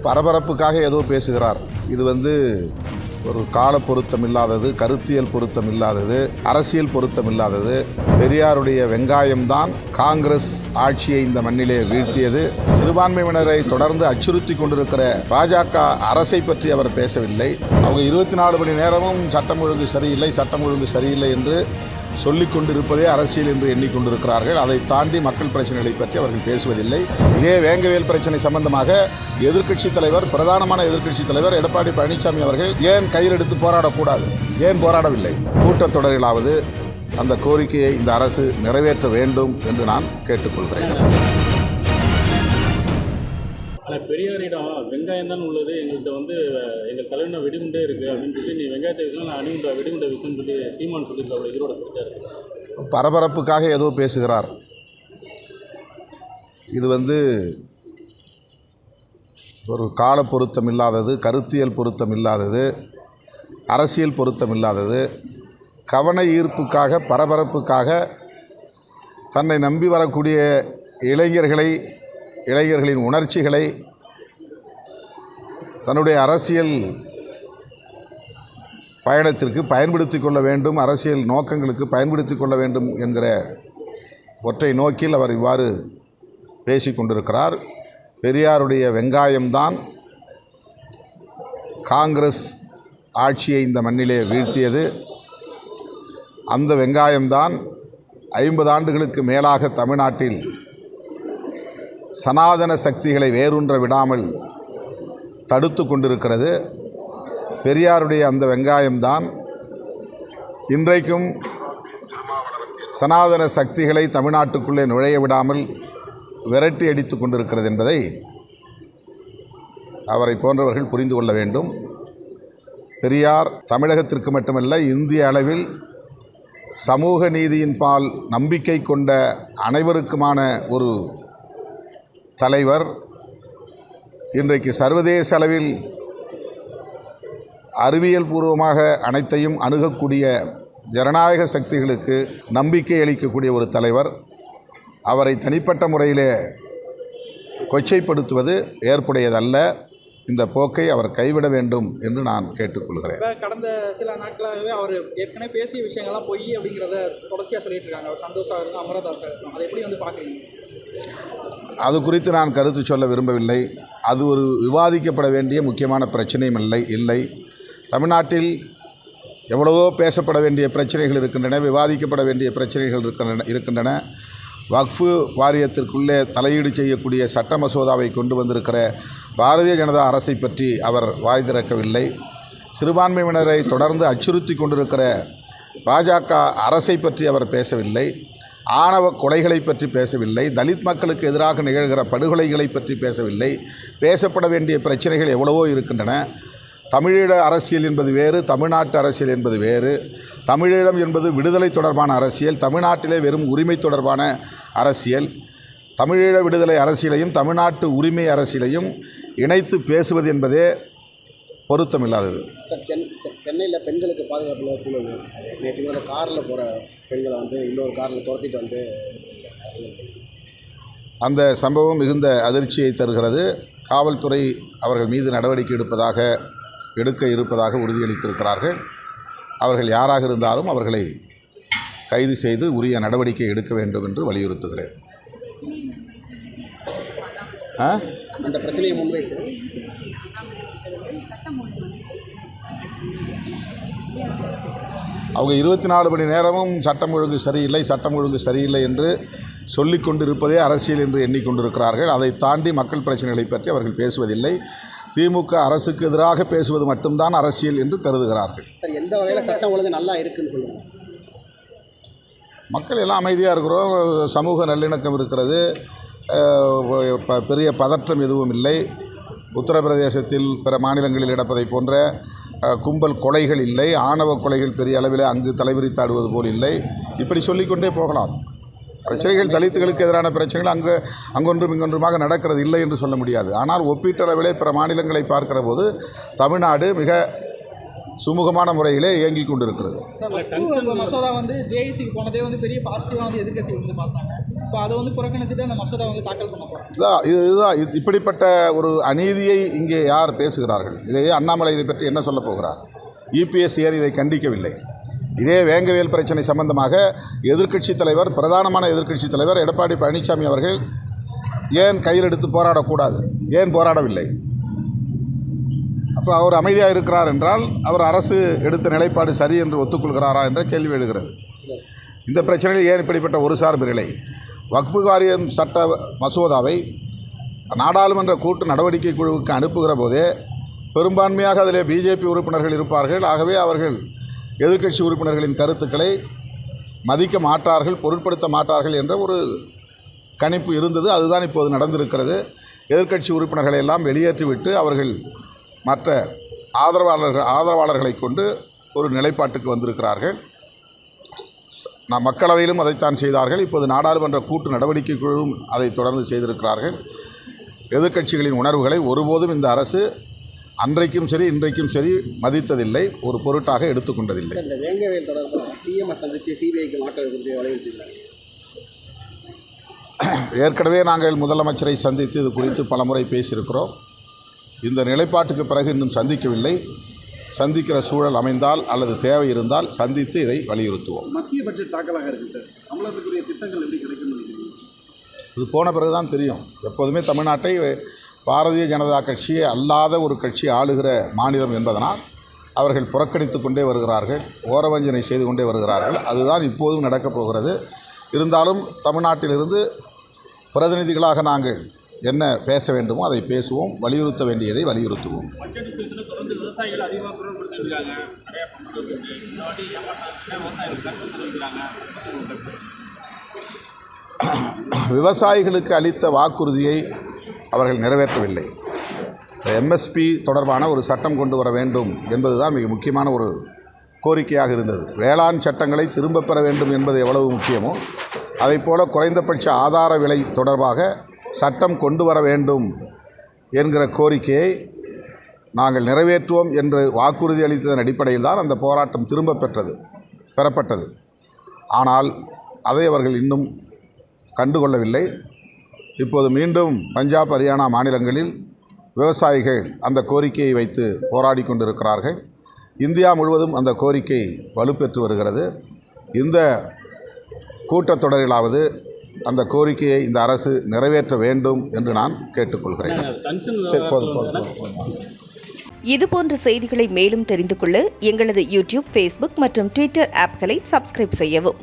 பரபரப்புக்காக ஏதோ பேசுகிறார். இது ஒரு கால பொருத்தம் இல்லாதது, கருத்தியல் பொருத்தம் இல்லாதது, அரசியல் பொருத்தம் இல்லாதது. பெரியாருடைய வெங்காயம்தான் காங்கிரஸ் ஆட்சியை இந்த மண்ணிலே வீழ்த்தியது. சிறுபான்மையினரை தொடர்ந்து அச்சுறுத்தி கொண்டிருக்கிற பாஜக அரசை பற்றி அவர் பேசவில்லை. அவங்க 24 மணி நேரமும் சட்டம் ஒழுங்கு சரியில்லை என்று சொல்லிக் கொண்டிருப்பதே அரசியல் என்று எண்ணிக்கொண்டிருக்கிறார்கள். அதை தாண்டி மக்கள் பிரச்சனைகளை பற்றி அவர்கள் பேசுவதில்லை. இதே வேங்கவேல் பிரச்சனை சம்பந்தமாக எதிர்க்கட்சித் தலைவர், பிரதானமான எதிர்க்கட்சித் தலைவர் எடப்பாடி பழனிசாமி அவர்கள் ஏன் கையில் எடுத்து போராடக்கூடாது? ஏன் போராடவில்லை? கூட்டத்தொடரிலாவது அந்த கோரிக்கையை இந்த அரசு நிறைவேற்ற வேண்டும் என்று நான் கேட்டுக்கொள்கிறேன். ஆனால் பெரியாரிடம் வெங்காயம் தான் உள்ளது, எங்கள்கிட்ட எங்கள் தலைவன வெடிகுண்டே இருக்குது அப்படின்னு சொல்லி நீ வெங்காயத்தை வீசலாம், நான் வெடிகுண்டை வீசுன்னு சொல்லி சீமான் சொல்லியிருக்காங்க. இதோட பிரச்சாரம் பரபரப்புக்காக ஏதோ பேசுகிறார். இது ஒரு கால பொருத்தம் இல்லாதது, கருத்தியல் பொருத்தம் இல்லாதது, அரசியல் பொருத்தம் இல்லாதது. கவன ஈர்ப்புக்காக, பரபரப்புக்காக தன்னை நம்பி வரக்கூடிய இளைஞர்களின் உணர்ச்சிகளை தன்னுடைய அரசியல் பயணத்திற்கு பயன்படுத்தி கொள்ள வேண்டும், அரசியல் நோக்கங்களுக்கு பயன்படுத்தி கொள்ள வேண்டும் என்கிற ஒற்றை நோக்கில் அவர் இவ்வாறு பேசிக் கொண்டிருக்கிறார். பெரியாருடைய வெங்காயம்தான் காங்கிரஸ் ஆட்சியை இந்த மண்ணிலே வீழ்த்தியது. அந்த வெங்காயம்தான் 50 ஆண்டுகளுக்கு மேலாக தமிழ்நாட்டில் சனாதன சக்திகளை வேரூன்ற விடாமல் தடுத்து கொண்டிருக்கிறது. பெரியாருடைய அந்த வெங்காயம்தான் இன்றைக்கும் சனாதன சக்திகளை தமிழ்நாட்டுக்குள்ளே நுழைய விடாமல் விரட்டி அடித்து கொண்டிருக்கிறது என்பதை அவரை போன்றவர்கள் புரிந்து கொள்ள வேண்டும். பெரியார் தமிழகத்திற்கு மட்டுமல்ல, இந்திய அளவில் சமூக நீதியின் பால் நம்பிக்கை கொண்ட அனைவருக்குமான ஒரு தலைவர். இன்றைக்கு சர்வதேச அளவில் அறிவியல் பூர்வமாக அனைத்தையும் அணுகக்கூடிய ஜனநாயக சக்திகளுக்கு நம்பிக்கை அளிக்கக்கூடிய ஒரு தலைவர். அவரை தனிப்பட்ட முறையிலே கொச்சைப்படுத்துவது ஏற்புடையதல்ல. இந்த போக்கை அவர் கைவிட வேண்டும் என்று நான் கேட்டுக்கொள்கிறேன். கடந்த சில நாட்களாகவே அவர் ஏற்கனவே பேசிய விஷயங்கள்லாம் பொய் அப்படிங்கிறத தொடர்ச்சியாக சொல்லிட்டு இருக்காங்க. அவர் சந்தோஷம் இருக்கும், அமரதாஸ் இருக்கும். அதை எப்படி பார்க்குறீங்க? அது குறித்து நான் கருத்து சொல்ல விரும்பவில்லை. அது ஒரு விவாதிக்கப்பட வேண்டிய முக்கியமான பிரச்சனையும் இல்லை. தமிழ்நாட்டில் எவ்வளவோ பேசப்பட வேண்டிய பிரச்சனைகள் இருக்கின்றன, விவாதிக்கப்பட வேண்டிய பிரச்சனைகள் இருக்கின்றன. வக்ஃபு வாரியத்திற்குள்ளே தலையீடு செய்யக்கூடிய சட்ட மசோதாவை கொண்டு வந்திருக்கிற பாரதிய ஜனதா அரசை பற்றி அவர் வாய் திறக்கவில்லை. சிறுபான்மையினரை தொடர்ந்து அச்சுறுத்தி கொண்டிருக்கிற பாஜக அரசை பற்றி அவர் பேசவில்லை. ஆணவ கொலைகளை பற்றி பேசவில்லை. தலித் மக்களுக்கு எதிராக நிகழ்கிற படுகொலைகளை பற்றி பேசவில்லை. பேசப்பட வேண்டிய பிரச்சனைகள் எவ்வளவோ இருக்கின்றன. தமிழீழ அரசியல் என்பது வேறு, தமிழ்நாட்டு அரசியல் என்பது வேறு. தமிழீழம் என்பது விடுதலை தொடர்பான அரசியல், தமிழ்நாட்டிலே வெறும் உரிமை தொடர்பான அரசியல். தமிழீழ விடுதலை அரசியலையும் தமிழ்நாட்டு உரிமை அரசியலையும் இணைத்து பேசுவது என்பதே பொருத்தமில்லாதது. சார், சென்னையில் பெண்களுக்கு பாதுகாப்பு சூழல். நேற்று கூட காரில் போகிற பெண்களை இன்னொரு காரில் துரத்திட்டு அந்த சம்பவம் மிகுந்த அதிர்ச்சியை தருகிறது. காவல்துறை அவர்கள் மீது நடவடிக்கை எடுக்க இருப்பதாக உறுதியளித்திருக்கிறார்கள். அவர்கள் யாராக இருந்தாலும் அவர்களை கைது செய்து உரிய நடவடிக்கை எடுக்க வேண்டும் என்று வலியுறுத்துகிறேன். அந்த பிரச்சனையை முன்வைத்து அவங்க 24 மணி நேரமும் சட்டம் ஒழுங்கு சரியில்லை என்று சொல்லிக் கொண்டிருப்பதே அரசியல் என்று எண்ணிக்கொண்டிருக்கிறார்கள். அதை தாண்டி மக்கள் பிரச்சனைகளை பற்றி அவர்கள் பேசுவதில்லை. திமுக அரசுக்கு எதிராக பேசுவது மட்டும்தான் அரசியல் என்று கருதுகிறார்கள். சார், எந்த வகையில் சட்டம் ஒழுங்கு நல்லா இருக்குன்னு சொல்லுங்கள்? மக்கள் எல்லாம் அமைதியாக இருக்கிறோம், சமூக நல்லிணக்கம் இருக்கிறது, பெரிய பதற்றம் எதுவும் இல்லை. உத்தரப்பிரதேசத்தில் பிற மாநிலங்களில் நடப்பதை போன்ற கும்பல் கொலைகள் இல்லை, ஆணவ கொலைகள் பெரிய அளவில் அங்கு தலைவிரித்தாடுவது போல் இல்லை. இப்படி சொல்லிக்கொண்டே போகலாம். பிரச்சனைகள் தலித்துகளுக்கு எதிரான பிரச்சனைகள் அங்கொன்றும் இங்கொன்றுமாக நடக்கிறது இல்லை என்று சொல்ல முடியாது. ஆனால் ஒப்பீட்டளவிலே பிற மாநிலங்களை பார்க்கிற போது தமிழ்நாடு மிக சுமூகமான முறையிலே இயங்கிக் கொண்டிருக்கிறது. இப்போ மசோதா வந்து ஜேஏசிக்கு போனதே வந்து பெரிய பாசிட்டிவாக வந்து எதிர்க்கட்சி வந்து பார்த்தாங்க. இப்போ அதை வந்து புறக்கணிச்சுட்டு அந்த மசோதா வந்து தாக்கல் பண்ண போகிறாங்க. இதுதான் இப்படிப்பட்ட ஒரு அநீதியை இங்கே யார் பேசுகிறார்கள்? இதையே அண்ணாமலை இதை பற்றி என்ன சொல்ல போகிறார்? இபிஎஸ் ஏன் இதை கண்டிக்கவில்லை? இதே வேங்கவேல் பிரச்சனை சம்பந்தமாக எதிர்க்கட்சி தலைவர், பிரதானமான எதிர்க்கட்சி தலைவர் எடப்பாடி பழனிசாமி அவர்கள் ஏன் கையில் எடுத்து போராடக்கூடாது? ஏன் போராடவில்லை? அப்போ அவர் அமைதியாக இருக்கிறார் என்றால் அவர் அரசு எடுத்த நிலைப்பாடு சரி என்று ஒத்துக்கொள்கிறாரா என்ற கேள்வி எழுகிறது. இந்த பிரச்சனையில் ஏன் இப்படிப்பட்ட ஒரு சார்பு நிலை? வக்ஃபு வாரியம் சட்ட மசோதாவை நாடாளுமன்ற கூட்டு நடவடிக்கை குழுவுக்கு அனுப்புகிற போதே பெரும்பான்மையாக அதிலே பிஜேபி உறுப்பினர்கள் இருப்பார்கள். ஆகவே அவர்கள் எதிர்க்கட்சி உறுப்பினர்களின் கருத்துக்களை மதிக்க மாட்டார்கள், பொருட்படுத்த மாட்டார்கள் என்ற ஒரு கணிப்பு இருந்தது. அதுதான் இப்போது நடந்திருக்கிறது. எதிர்க்கட்சி உறுப்பினர்களை எல்லாம் வெளியேற்றிவிட்டு அவர்கள் மற்ற ஆதரவாளர்களை கொண்டு ஒரு நிலைப்பாட்டுக்கு வந்திருக்கிறார்கள். மக்களவையிலும் அதைத்தான் செய்தார்கள். இப்போது நாடாளுமன்ற கூட்டு நடவடிக்கை குழுவும் அதை தொடர்ந்து செய்திருக்கிறார்கள். எதிர்க்கட்சிகளின் உணர்வுகளை ஒருபோதும் இந்த அரசு அன்றைக்கும் சரி இன்றைக்கும் சரி மதித்ததில்லை, ஒரு பொருட்டாக எடுத்துக்கொண்டதில்லை. இந்த வேங்கவேல் தொடர்பாக சிஎம் சந்தித்து சிபிஐக்கு மாற்றது குறித்து வலியுறுத்தினார். ஏற்கனவே நாங்கள் முதலமைச்சரை சந்தித்து இது குறித்து பலமுறை பேசியிருக்கிறோம். இந்த நிலைப்பாட்டுக்கு பிறகு இன்னும் சந்திக்கவில்லை. சந்திக்கிற சூழல் அமைந்தால் அல்லது தேவை இருந்தால் சந்தித்து இதை வலியுறுத்துவோம். மத்திய பட்ஜெட் தாக்கலாக இருக்குது சார். தமிழகத்துக்குரிய திட்டங்கள் எப்படி கிடைக்கும்னு நினைக்கிறீங்க? இது போன பிறகு தான் தெரியும். எப்போதுமே தமிழ்நாட்டை பாரதிய ஜனதா கட்சி அல்லாத ஒரு கட்சி ஆளுகிற மாநிலம் என்பதனால் அவர்கள் புறக்கணித்து கொண்டே வருகிறார்கள், ஓரவஞ்சனை செய்து கொண்டே வருகிறார்கள். அதுதான் இப்போதும் நடக்கப் போகிறது. இருந்தாலும் தமிழ்நாட்டிலிருந்து பிரதிநிதிகளாக நாங்கள் என்ன பேச வேண்டுமோ அதை பேசுவோம், வலியுறுத்த வேண்டியதை வலியுறுத்துவோம். தொடர்ந்து விவசாயிகள் அதிகமாக குரல் கொடுத்துருக்காங்க. விவசாயிகளுக்கு அளித்த வாக்குறுதியை அவர்கள் நிறைவேற்றவில்லை. எம்எஸ்பி தொடர்பான ஒரு சட்டம் கொண்டு வர வேண்டும் என்பதுதான் மிக முக்கியமான ஒரு கோரிக்கையாக இருந்தது. வேளாண் சட்டங்களை திரும்பப் பெற வேண்டும் என்பது எவ்வளவு முக்கியமோ அதைப்போல குறைந்தபட்ச ஆதார விலை தொடர்பாக சட்டம் கொண்டு வர வேண்டும் என்கிற கோரிக்கையை நாங்கள் நிறைவேற்றுவோம் என்று வாக்குறுதி அளித்ததன் அடிப்படையில் தான் அந்த போராட்டம் பெறப்பட்டது. ஆனால் அதை அவர்கள் இன்னும் கண்டுகொள்ளவில்லை. இப்போது மீண்டும் பஞ்சாப், ஹரியானா மாநிலங்களில் விவசாயிகள் அந்த கோரிக்கையை வைத்து போராடி கொண்டிருக்கிறார்கள். இந்தியா முழுவதும் அந்த கோரிக்கை வலுப்பெற்று வருகிறது. இந்த கூட்டத்தொடரிலாவது அந்த கோரிக்கையை இந்த அரசு நிறைவேற்ற வேண்டும் என்று நான் கேட்டுக்கொள்கிறேன். இதுபோன்ற செய்திகளை மேலும் தெரிந்து கொள்ள எங்களது யூடியூப், ஃபேஸ்புக் மற்றும் ட்விட்டர் ஆப்களை சப்ஸ்கிரைப் செய்யவும்.